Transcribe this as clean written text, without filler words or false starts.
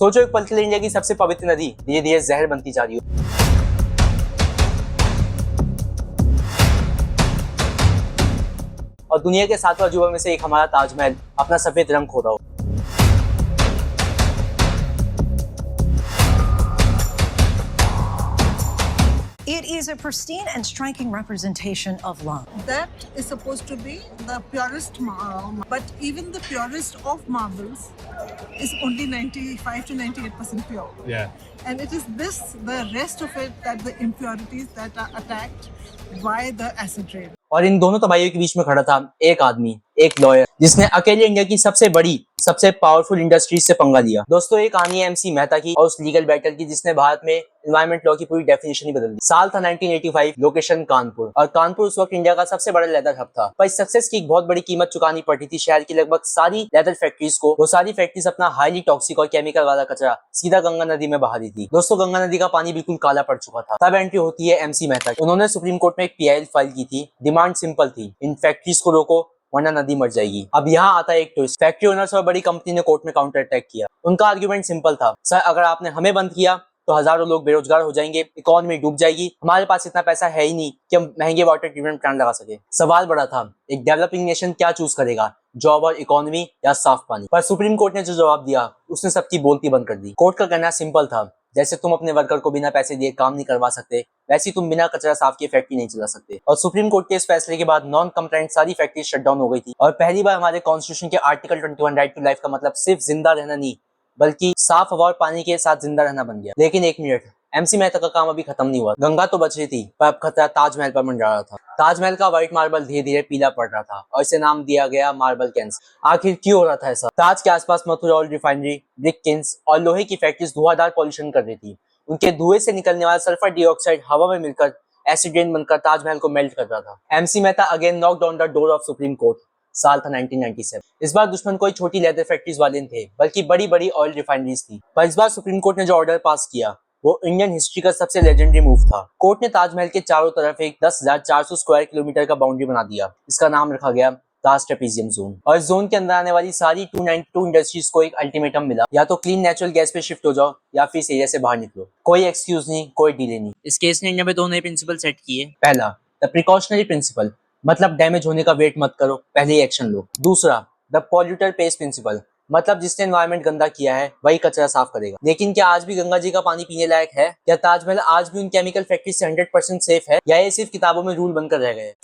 सोचो एक पल के लिए इंडिया की सबसे पवित्र नदी धीरे धीरे जहर बनती जा रही हो। और दुनिया के 7 अजूबों में से एक हमारा ताजमहल अपना सफेद रंग खो रहा हो। It is a pristine and striking representation of love. That is supposed to be the purest marble, but even the purest of marbles is only 95 to 98% pure. Yeah. And it is this, the rest of it, that the impurities that are attacked by the acid rain. और इन दोनों तबाहियों के बीच में खड़ा था एक आदमी, एक lawyer, जिसने अकेले इंडिया की सबसे बड़ी, सबसे पावरफुल इंडस्ट्रीज से पंगा लिया। दोस्तों ये कहानी है एमसी मेहता की और उस लीगल बैटल की जिसने भारत में एनवायरमेंट लॉ की पूरी डेफिनेशन ही बदल दी। साल था 1985, लोकेशन कानपुर, और कानपुर उस वक्त इंडिया का सबसे बड़ा लेदर हब था। पर इस सक्सेस की एक बहुत बड़ी कीमत चुकानी पड़ी थी शहर की लगभग सारी लेदर फैक्ट्रीज को। वो सारी फैक्ट्रीज अपना हाईली टॉक्सिक और केमिकल वाला कचरा सीधा गंगा नदी में बहा दी थी। दोस्तों गंगा नदी का पानी बिल्कुल काला पड़ चुका था। तब एंट्री होती है एमसी मेहता की। उन्होंने सुप्रीम कोर्ट में एक पीआईएल फाइल की थी। डिमांड सिंपल थी, इन फैक्ट्रीज को रोको वरना नदी मर जाएगी। अब यहाँ आता है एक ट्विस्ट। फैक्ट्री ओनर्स और बड़ी कंपनी ने कोर्ट में काउंटर अटैक किया। उनका आर्गुमेंट सिंपल था, सर अगर आपने हमें बंद किया तो हजारों लोग बेरोजगार हो जाएंगे, इकोनॉमी डूब जाएगी, हमारे पास इतना पैसा है ही नहीं कि हम महंगे वाटर ट्रीटमेंट प्लांट लगा सके। सवाल बड़ा था, एक डेवलपिंग नेशन क्या चूज करेगा, जॉब और इकोनॉमी या साफ पानी? पर सुप्रीम कोर्ट ने जो जवाब दिया उसने सबकी बोलती बंद कर दी। कोर्ट का कहना सिंपल था, जैसे तुम अपने वर्कर को बिना पैसे दिए काम नहीं करवा सकते, वैसे तुम बिना कचरा साफ किए फैक्ट्री नहीं चला सकते। और सुप्रीम कोर्ट के इस फैसले के बाद नॉन कंप्लायंट सारी फैक्ट्री शट डाउन हो गई थी। और पहली बार हमारे कॉन्स्टिट्यूशन के आर्टिकल 21 राइट टू लाइफ का मतलब सिर्फ जिंदा रहना नहीं, बल्कि साफ हवा और पानी के साथ जिंदा रहना बन गया। लेकिन एक मिनट, एमसी मेहता का काम अभी खत्म नहीं हुआ। गंगा तो बच रही थी, पर अब खतरा ताजमहल पर मंडरा रहा था। ताजमहल का व्हाइट मार्बल धीरे धीरे पीला पड़ रहा था और इसे नाम दिया गया मार्बल कैंसर। आखिर क्यों हो रहा था ऐसा? ताज के आसपास Mathura oil refinery, brick Keynes और लोहे की फैक्ट्रीज धुआंधार पॉल्यूशन कर रही थी। उनके धुएं से निकलने वाला सल्फर डाइऑक्साइड हवा में मिलकर एसिड रेन बनकर ताजमहल को मेल्ट कर रहा था। MC Mehta again knock down the door of supreme court. साल था 1997। इस बार दुश्मन कोई छोटी लेदर फैक्ट्रीज वाले थे, बल्कि बड़ी बड़ी ऑयल रिफाइनरीज थी। पर इस बार सुप्रीम कोर्ट ने जो ऑर्डर पास किया वो इंडियन हिस्ट्री का सबसे लेजेंडरी मूव था। कोर्ट ने ताजमहल के चारों तरफ एक 10,400 स्क्वायर किलोमीटर का बाउंड्री बना दिया। इसका नाम रखा गया ताज ट्रेपेजियम जोन। और इस जोन के अंदर आने वाली सारी 292 इंडस्ट्रीज को एक अल्टीमेटम मिला, या तो क्लीन नेचुरल गैस पे शिफ्ट हो जाओ या फिर इस एरिया से बाहर निकलो। कोई एक्सक्यूज नहीं, कोई डिले नहीं। इस केस ने इंडिया में दो नए प्रिंसिपल सेट किए। पहला, द प्रिकॉशनरी प्रिंसिपल, मतलब डैमेज होने का वेट मत करो, पहले ही एक्शन लो। दूसरा, द पॉल्यूटर पेस प्रिंसिपल, मतलब जिसने एनवायरमेंट गंदा किया है वही कचरा साफ करेगा। लेकिन क्या आज भी गंगा जी का पानी पीने लायक है? क्या ताजमहल आज भी उन केमिकल फैक्ट्री से 100% सेफ है, या ये सिर्फ किताबों में रूल बनकर रह गए?